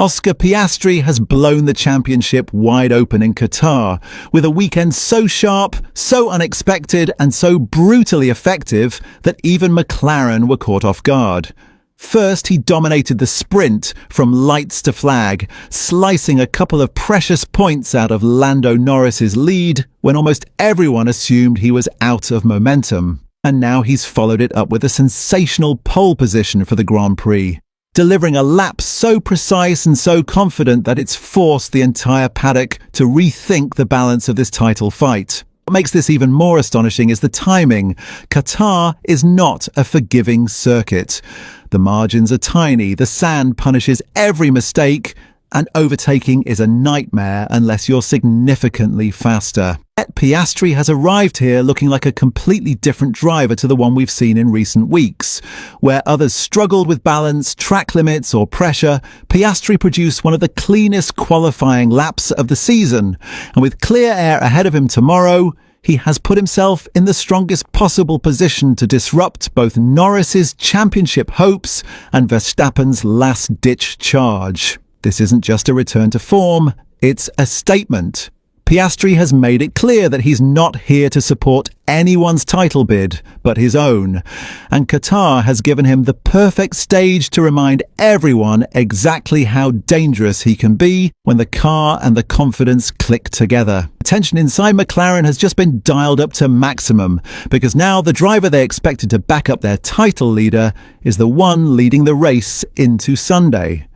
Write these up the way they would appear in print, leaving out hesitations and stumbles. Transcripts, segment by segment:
Oscar Piastri has blown the championship wide open in Qatar, with a weekend so sharp, so unexpected, and so brutally effective that even McLaren were caught off guard. First, he dominated the sprint from lights to flag, slicing a couple of precious points out of Lando Norris's lead when almost everyone assumed he was out of momentum. And now he's followed it up with a sensational pole position for the Grand Prix, delivering a lap so precise and so confident that it's forced the entire paddock to rethink the balance of this title fight. What makes this even more astonishing is the timing. Qatar is not a forgiving circuit. The margins are tiny, the sand punishes every mistake, and overtaking is a nightmare unless you're significantly faster. Yet Piastri has arrived here looking like a completely different driver to the one we've seen in recent weeks. Where others struggled with balance, track limits or pressure, Piastri produced one of the cleanest qualifying laps of the season. And with clear air ahead of him tomorrow, he has put himself in the strongest possible position to disrupt both Norris's championship hopes and Verstappen's last-ditch charge. This isn't just a return to form, it's a statement. Piastri has made it clear that he's not here to support anyone's title bid, but his own. And Qatar has given him the perfect stage to remind everyone exactly how dangerous he can be when the car and the confidence click together. The tension inside McLaren has just been dialed up to maximum, because now the driver they expected to back up their title leader is the one leading the race into Sunday.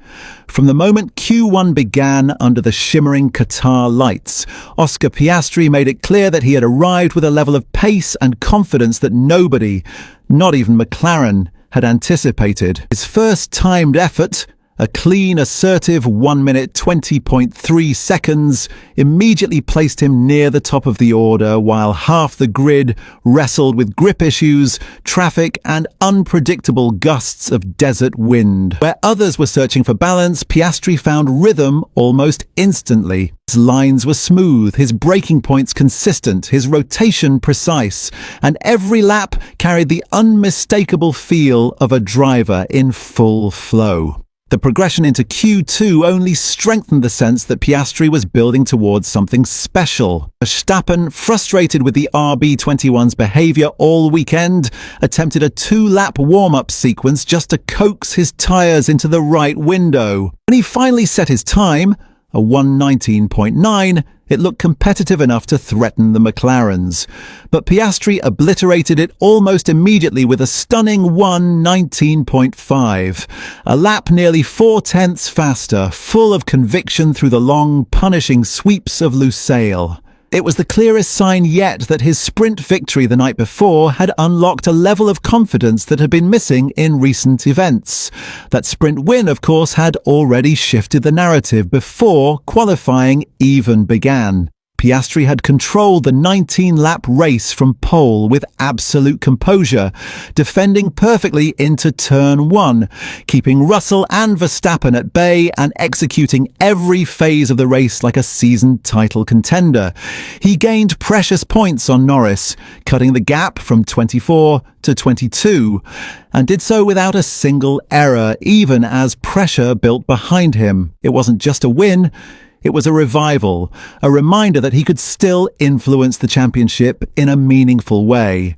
From the moment Q1 began under the shimmering Qatar lights, Oscar Piastri made it clear that he had arrived with a level of pace and confidence that nobody, not even McLaren, had anticipated. His first timed effort, a clean, assertive 1 minute 20.3 seconds, immediately placed him near the top of the order, while half the grid wrestled with grip issues, traffic, and unpredictable gusts of desert wind. Where others were searching for balance, Piastri found rhythm almost instantly. His lines were smooth, his braking points consistent, his rotation precise, and every lap carried the unmistakable feel of a driver in full flow. The progression into Q2 only strengthened the sense that Piastri was building towards something special. Verstappen, frustrated with the RB21's behaviour all weekend, attempted a 2-lap warm-up sequence just to coax his tyres into the right window. When he finally set his time, a 1:19.9, it looked competitive enough to threaten the McLarens. But Piastri obliterated it almost immediately with a stunning 1:19.5. A lap nearly 4/10 faster, full of conviction through the long, punishing sweeps of Lusail. It was the clearest sign yet that his sprint victory the night before had unlocked a level of confidence that had been missing in recent events. That sprint win, of course, had already shifted the narrative before qualifying even began. Piastri had controlled the 19-lap race from pole with absolute composure, defending perfectly into turn 1, keeping Russell and Verstappen at bay and executing every phase of the race like a seasoned title contender. He gained precious points on Norris, cutting the gap from 24 to 22, and did so without a single error, even as pressure built behind him. It wasn't just a win, it was a revival, a reminder that he could still influence the championship in a meaningful way.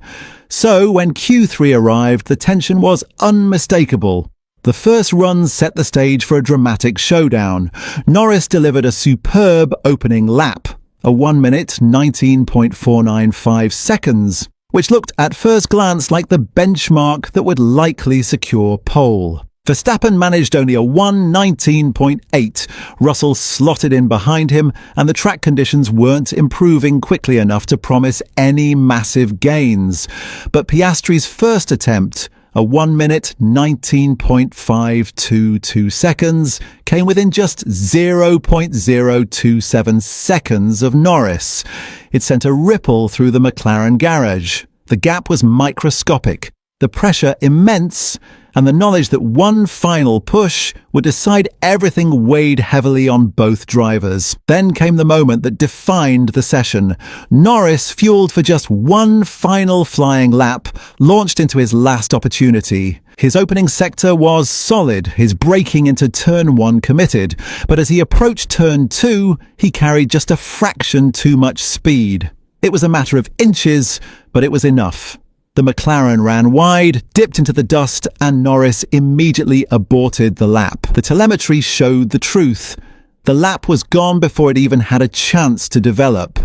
So when Q3 arrived, the tension was unmistakable. The first runs set the stage for a dramatic showdown. Norris delivered a superb opening lap, a 1 minute 19.495 seconds, which looked at first glance like the benchmark that would likely secure pole. Verstappen managed only a 1:19.8. Russell slotted in behind him, and the track conditions weren't improving quickly enough to promise any massive gains. But Piastri's first attempt, a 1 minute 19.522 seconds, came within just 0.027 seconds of Norris. It sent a ripple through the McLaren garage. The gap was microscopic, The pressure immense, and the knowledge that one final push would decide everything weighed heavily on both drivers. Then came the moment that defined the session. Norris, fueled for just one final flying lap, launched into his last opportunity. His opening sector was solid, his braking into turn 1 committed, but as he approached turn 2, he carried just a fraction too much speed. It was a matter of inches, but it was enough. The McLaren ran wide, dipped into the dust, and Norris immediately aborted the lap. The telemetry showed the truth. The lap was gone before it even had a chance to develop.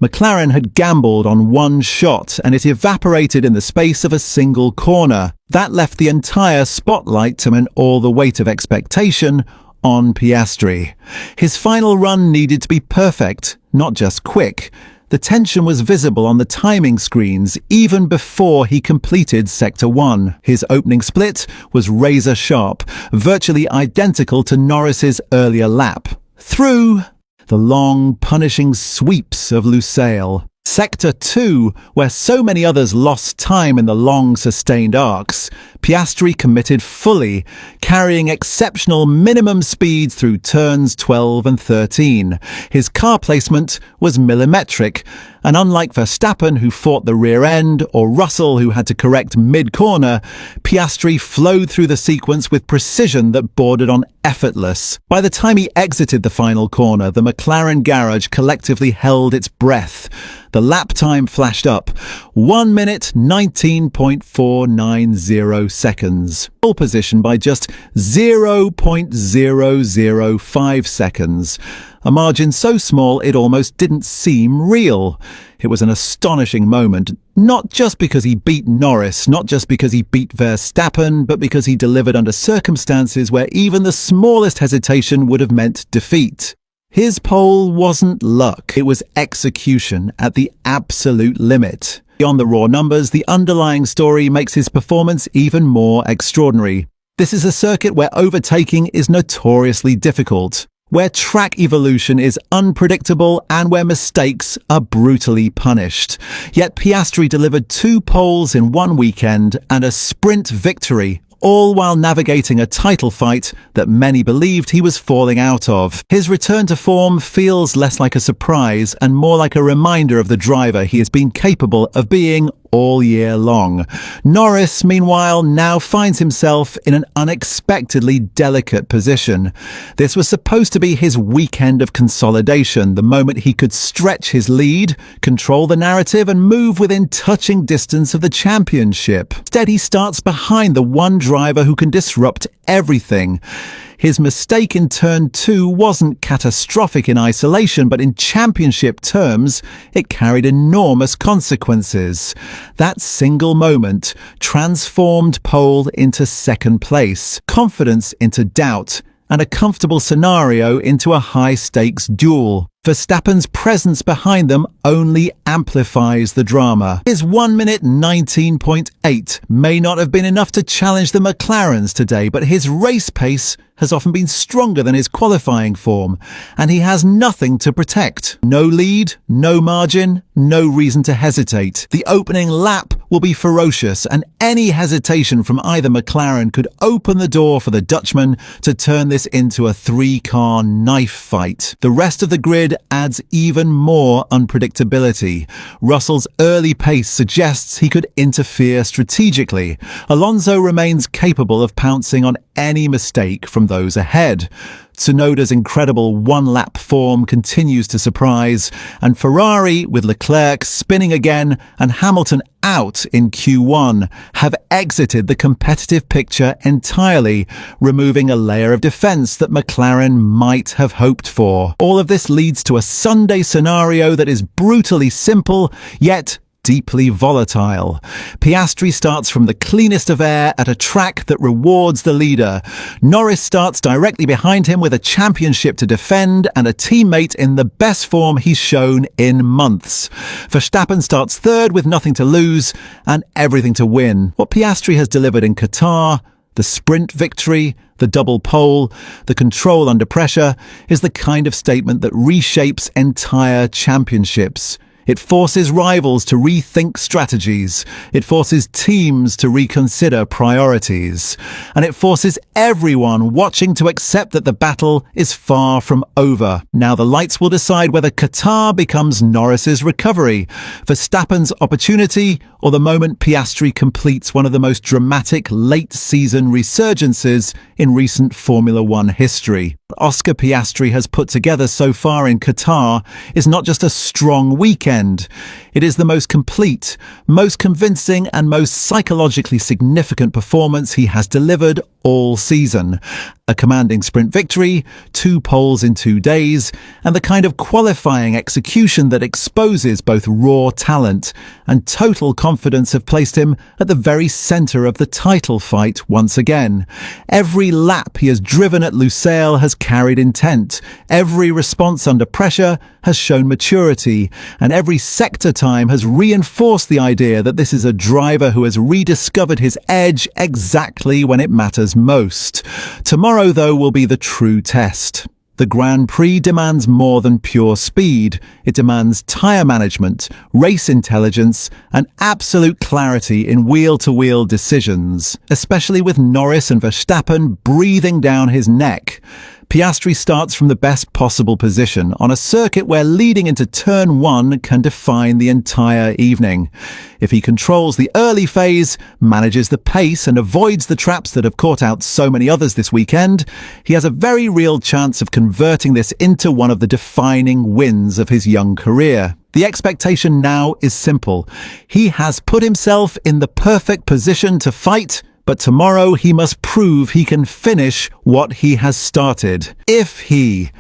McLaren had gambled on one shot, and it evaporated in the space of a single corner. That left the entire spotlight and all the weight of expectation on Piastri. His final run needed to be perfect, not just quick. The tension was visible on the timing screens even before he completed Sector 1. His opening split was razor sharp, virtually identical to Norris's earlier lap. Through the long, punishing sweeps of Lusail. Sector 2, where so many others lost time in the long, sustained arcs, Piastri committed fully, carrying exceptional minimum speeds through turns 12 and 13. His car placement was millimetric, and unlike Verstappen, who fought the rear end, or Russell, who had to correct mid-corner, Piastri flowed through the sequence with precision that bordered on effortless. By the time he exited the final corner, the McLaren garage collectively held its breath. The lap time flashed up, 1 minute 19.490 seconds. Pole position by just 0.005 seconds. A margin so small it almost didn't seem real. It was an astonishing moment, not just because he beat Norris, not just because he beat Verstappen, but because he delivered under circumstances where even the smallest hesitation would have meant defeat. His pole wasn't luck, it was execution at the absolute limit. Beyond the raw numbers, the underlying story makes his performance even more extraordinary. This is a circuit where overtaking is notoriously difficult, where track evolution is unpredictable and where mistakes are brutally punished. Yet Piastri delivered 2 poles in one weekend and a sprint victory, all while navigating a title fight that many believed he was falling out of. His return to form feels less like a surprise and more like a reminder of the driver he has been capable of being all year long. Norris, meanwhile, now finds himself in an unexpectedly delicate position. This was supposed to be his weekend of consolidation, the moment he could stretch his lead, control the narrative, and move within touching distance of the championship. Instead, he starts behind the one driver who can disrupt everything. His mistake in turn 2 wasn't catastrophic in isolation, but in championship terms, it carried enormous consequences. That single moment transformed pole into second place, confidence into doubt, and a comfortable scenario into a high-stakes duel. Verstappen's presence behind them only amplifies the drama. His 1 minute 19.8 may not have been enough to challenge the McLarens today, but his race pace has often been stronger than his qualifying form, and he has nothing to protect. No lead, no margin, no reason to hesitate. The opening lap will be ferocious, and any hesitation from either McLaren could open the door for the Dutchman to turn this into a 3-car knife fight. The rest of the grid adds even more unpredictability. Russell's early pace suggests he could interfere strategically. Alonso remains capable of pouncing on any mistake from those ahead. Tsunoda's incredible one-lap form continues to surprise, and Ferrari, with Leclerc spinning again and Hamilton out in Q1, have exited the competitive picture entirely, removing a layer of defence that McLaren might have hoped for. All of this leads to a Sunday scenario that is brutally simple, yet deeply volatile. Piastri starts from the cleanest of air at a track that rewards the leader. Norris starts directly behind him with a championship to defend and a teammate in the best form he's shown in months. Verstappen starts third with nothing to lose and everything to win. What Piastri has delivered in Qatar, the sprint victory, the double pole, the control under pressure, is the kind of statement that reshapes entire championships. It forces rivals to rethink strategies. It forces teams to reconsider priorities. And it forces everyone watching to accept that the battle is far from over. Now the lights will decide whether Qatar becomes Norris's recovery, Verstappen's opportunity, or the moment Piastri completes one of the most dramatic late-season resurgences in recent Formula One history. Oscar Piastri has put together so far in Qatar is not just a strong weekend. It is the most complete, most convincing and most psychologically significant performance he has delivered all season. A commanding sprint victory, 2 poles in 2 days, and the kind of qualifying execution that exposes both raw talent and total confidence have placed him at the very centre of the title fight once again. Every lap he has driven at Lusail has carried intent. Every response under pressure has shown maturity, and every sector time has reinforced the idea that this is a driver who has rediscovered his edge exactly when it matters most. Tomorrow, though, will be the true test. The Grand Prix demands more than pure speed. It demands tyre management, race intelligence, and absolute clarity in wheel-to-wheel decisions, especially with Norris and Verstappen breathing down his neck. Piastri starts from the best possible position on a circuit where leading into turn 1 can define the entire evening. If he controls the early phase, manages the pace and avoids the traps that have caught out so many others this weekend, he has a very real chance of converting this into one of the defining wins of his young career. The expectation now is simple. He has put himself in the perfect position to fight, but tomorrow he must prove he can finish what he has started. If he